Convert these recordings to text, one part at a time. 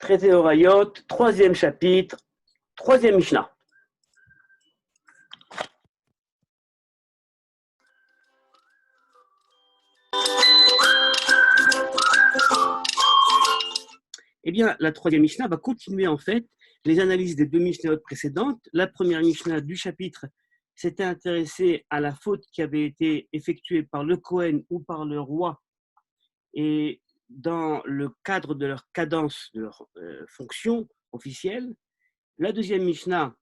Traité Horayot, troisième chapitre, troisième Mishnah. Eh bien, la troisième Mishnah va continuer en fait les analyses des deux Mishnahot précédentes. La première Mishnah du chapitre s'était intéressée à la faute qui avait été effectuée par le Kohen ou par le roi et dans le cadre de leur cadence, de leur fonction officielle. La deuxième Mishnah,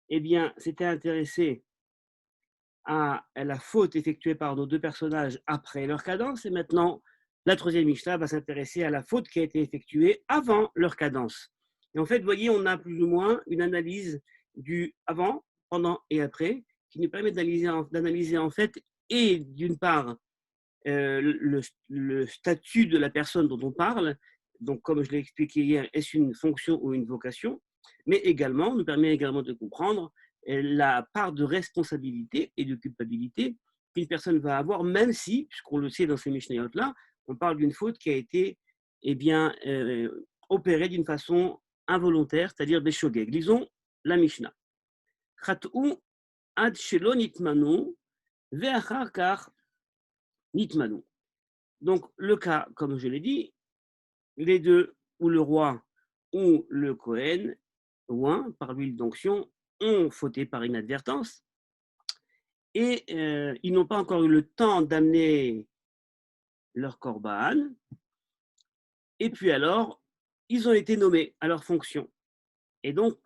eh bien, s'était intéressée à la faute effectuée par nos deux personnages après leur cadence. Et maintenant, la troisième Mishnah va s'intéresser à la faute qui a été effectuée avant leur cadence. Et en fait, vous voyez, on a plus ou moins une analyse du avant, pendant et après, qui nous permet d'analyser en fait, et d'une part, le statut de la personne dont on parle. Donc, comme je l'ai expliqué hier, est-ce une fonction ou une vocation? Mais également, nous permet également de comprendre la part de responsabilité et de culpabilité qu'une personne va avoir, même si, puisqu'on le sait dans ces Mishnayot-là, on parle d'une faute qui a été opérée d'une façon involontaire, c'est-à-dire des shogeg. Lisons la Mishnah. Chat'u ad shelo nitmanu ve'achar kach nitmanu. Donc, le cas, comme je l'ai dit, les deux, ou le roi ou le Kohen, ou un, par l'huile d'onction, ont fauté par inadvertance et ils n'ont pas encore eu le temps d'amener leur korban. Et puis alors, ils ont été nommés à leur fonction. Et donc,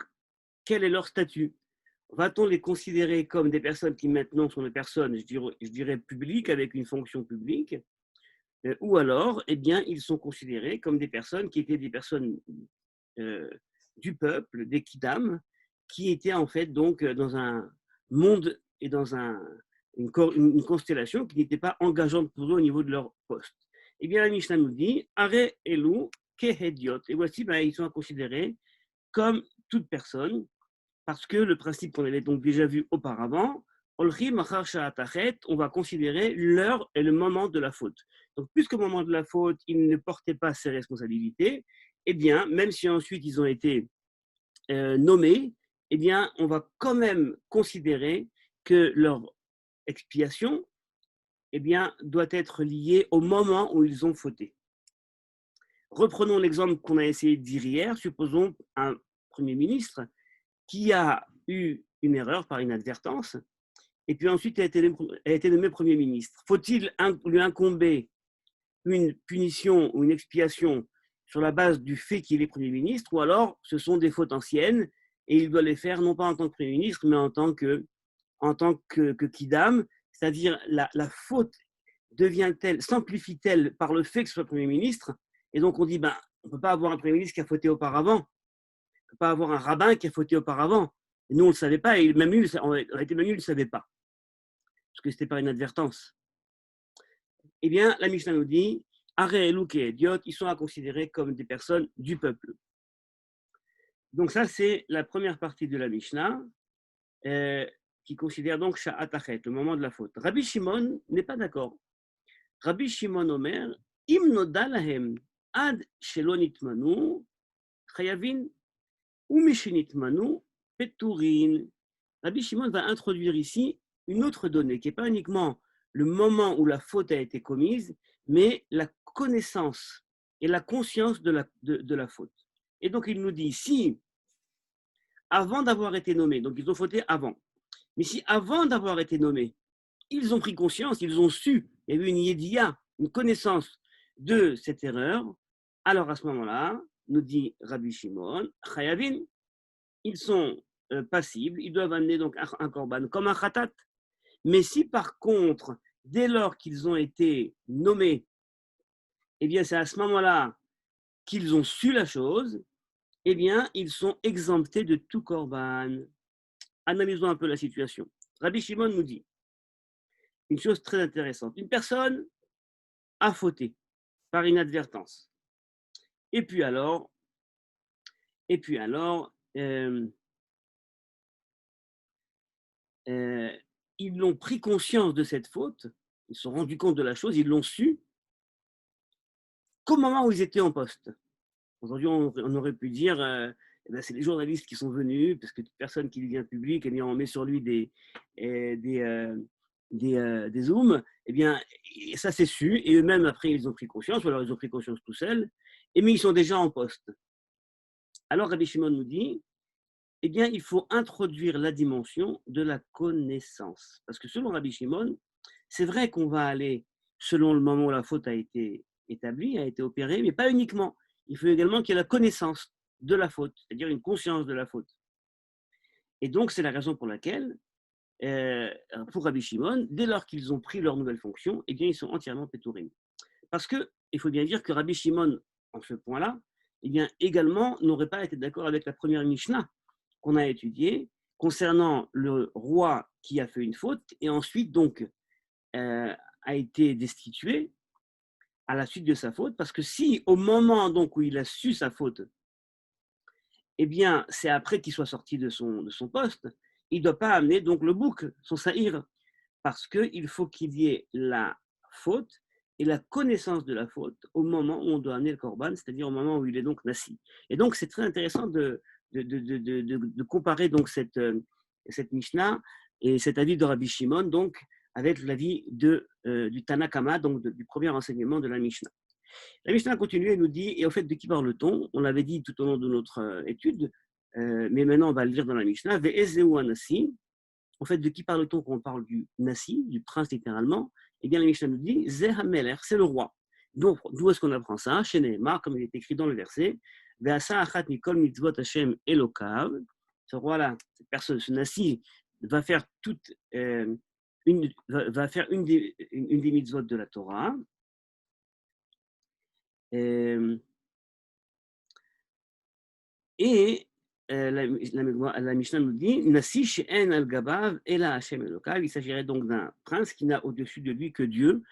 quel est leur statut? Va-t-on les considérer comme des personnes qui maintenant sont des personnes, je dirais publiques, avec une fonction publique, ou alors, eh bien, ils sont considérés comme des personnes qui étaient des personnes du peuple, des Kidam, qui étaient en fait donc dans un monde et dans une constellation qui n'était pas engageante pour eux au niveau de leur poste. Eh bien, la Mishnah nous dit Are Elu Kehediot. Et voici, ben, ils sont considérés comme toute personne, parce que le principe qu'on avait donc déjà vu auparavant, on va considérer l'heure et le moment de la faute. Donc, puisqu'au moment de la faute, ils ne portaient pas ses responsabilités, eh bien, même si ensuite ils ont été nommés, eh bien, on va quand même considérer que leur expiation, eh bien, doit être liée au moment où ils ont fauté. Reprenons l'exemple qu'on a essayé de dire hier. Supposons un Premier ministre qui a eu une erreur par inadvertance, et puis ensuite a été nommé Premier ministre. Faut-il lui incomber une punition ou une expiation sur la base du fait qu'il est Premier ministre, ou alors ce sont des fautes anciennes et il doit les faire non pas en tant que Premier ministre, mais en tant que Kidam, c'est-à-dire la faute devient-elle, s'amplifie-t-elle par le fait que ce soit Premier ministre, et donc on dit, ben, on ne peut pas avoir un Premier ministre qui a fauté auparavant, on ne peut pas avoir un rabbin qui a fauté auparavant. Et nous, on ne le savait pas, et même lui, en réalité, même lui, il ne le savait pas, parce que c'était par inadvertance. Eh bien, la Mishnah nous dit, Are Elu Kehediot, ils sont à considérer comme des personnes du peuple. Donc ça, c'est la première partie de la Mishnah, qui considère donc Sha'at Achet, le moment de la faute. Rabbi Shimon n'est pas d'accord. Rabbi Shimon Omer, Im noda lahem ad shelo nitmanu chayavin ou mishenitmanu peturin. Rabbi Shimon va introduire ici une autre donnée qui n'est pas uniquement le moment où la faute a été commise, mais la connaissance et la conscience de la faute. Et donc il nous dit, si avant d'avoir été nommés, donc ils ont fauté avant, mais si avant d'avoir été nommés, ils ont pris conscience, ils ont su, il y a eu une yédia, une connaissance de cette erreur, alors à ce moment-là, nous dit Rabbi Shimon, Chayavin, ils sont passibles, ils doivent amener donc un korban comme un khatat. Mais si par contre, dès lors qu'ils ont été nommés, eh bien c'est à ce moment-là qu'ils ont su la chose, eh bien ils sont exemptés de tout korban. Analysons un peu la situation. Rabbi Shimon nous dit une chose très intéressante. Une personne a fauté par inadvertance. Et puis alors, ils ont pris conscience de cette faute, ils se sont rendus compte de la chose, ils l'ont su qu'au moment où ils étaient en poste. Aujourd'hui, on aurait pu dire, eh ben, c'est les journalistes qui sont venus, parce que toute personne qui devient public, eh bien, on met sur lui eh, des, euh, des zooms. Eh bien, et ça c'est su, et eux-mêmes, après, ils ont pris conscience, ou alors ils ont pris conscience tout seuls, et mais ils sont déjà en poste. Alors, Rabbi Shimon nous dit, eh bien, il faut introduire la dimension de la connaissance. Parce que selon Rabbi Shimon, c'est vrai qu'on va aller selon le moment où la faute a été établie, a été opérée, mais pas uniquement. Il faut également qu'il y ait la connaissance de la faute, c'est-à-dire une conscience de la faute. Et donc, c'est la raison pour laquelle, pour Rabbi Shimon, dès lors qu'ils ont pris leur nouvelle fonction, eh bien, ils sont entièrement pétourim. Parce qu'il faut bien dire que Rabbi Shimon, en ce point-là, eh bien, également, n'aurait pas été d'accord avec la première Mishnah qu'on a étudiée concernant le roi qui a fait une faute et ensuite, donc, a été destitué à la suite de sa faute, parce que si au moment donc où il a su sa faute, eh bien c'est après qu'il soit sorti de son poste, il ne doit pas amener donc le bouc, son saïr, parce qu'il faut qu'il y ait la faute et la connaissance de la faute au moment où on doit amener le korban, c'est-à-dire au moment où il est donc nassi. Et donc c'est très intéressant de comparer donc cette Mishnah et cet avis de Rabbi Shimon donc avec l'avis du Tanakama, donc du premier enseignement de la Mishnah. La Mishnah continue et nous dit, et au fait de qui parle-t-on? On l'avait dit tout au long de notre étude, mais maintenant on va le lire dans la Mishnah, Ve'ezeu anassi. En fait, de qui parle-t-on quand on parle du Nassi, du prince littéralement? Eh bien, la Mishnah nous dit, Zehameler, c'est le roi. Donc, d'où est-ce qu'on apprend ça? Chez Nehemar, comme il est écrit dans le verset, Ve'asa achat mikol mitzvot Hashem elokav. Ce roi-là, cette personne, ce Nassi, va faire va faire une des mitzvot de la Torah. Euh, Et la Mishnah nous dit Nasi she'en al gabav ela Hashem Elokav. Il s'agirait donc d'un prince qui n'a au-dessus de lui que Dieu.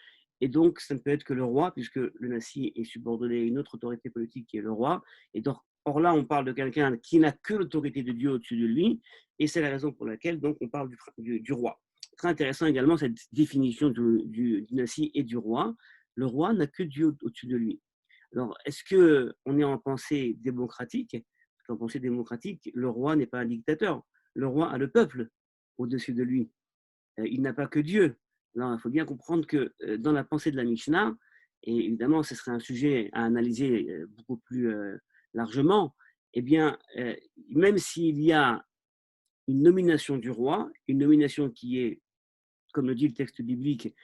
Et donc, ça ne peut être que le roi, puisque le Nasi est subordonné à une autre autorité politique qui est le roi. Et donc, or là, on parle de quelqu'un qui n'a que l'autorité de Dieu au-dessus de lui. Et c'est la raison pour laquelle donc, on parle du roi. Très intéressant également cette définition du Nasi et du roi. Le roi n'a que Dieu au-dessus de lui. Alors, est-ce qu'on est en pensée démocratique? En pensée démocratique, le roi n'est pas un dictateur. Le roi a le peuple au-dessus de lui. Il n'a pas que Dieu. Alors, il faut bien comprendre que dans la pensée de la Mishnah, et évidemment, ce serait un sujet à analyser beaucoup plus largement, eh bien, même s'il y a une nomination du roi, une nomination qui est, comme le dit le texte biblique,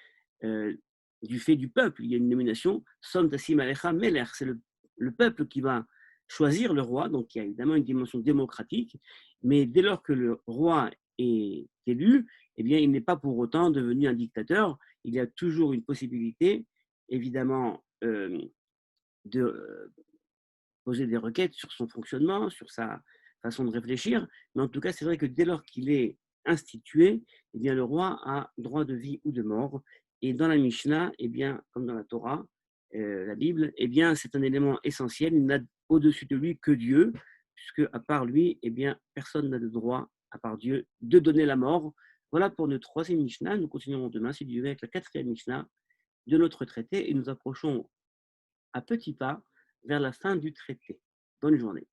euh, du fait du peuple, il y a une nomination, Som Tassim Alecha Meler, c'est le peuple qui va choisir le roi, donc il y a évidemment une dimension démocratique, mais dès lors que le roi est élu, eh bien, il n'est pas pour autant devenu un dictateur, il y a toujours une possibilité, évidemment, de poser des requêtes sur son fonctionnement, sur sa façon de réfléchir, mais en tout cas, c'est vrai que dès lors qu'il est institué, eh bien, le roi a droit de vie ou de mort, et dans la Mishnah, eh bien, comme dans la Torah, la Bible, eh bien, c'est un élément essentiel. Il n'a au-dessus de lui que Dieu, puisque à part lui, eh bien, personne n'a de droit, à part Dieu, de donner la mort. Voilà pour notre troisième Mishnah. Nous continuerons demain, si Dieu veut, avec la quatrième Mishnah de notre traité, et nous approchons à petits pas vers la fin du traité. Bonne journée.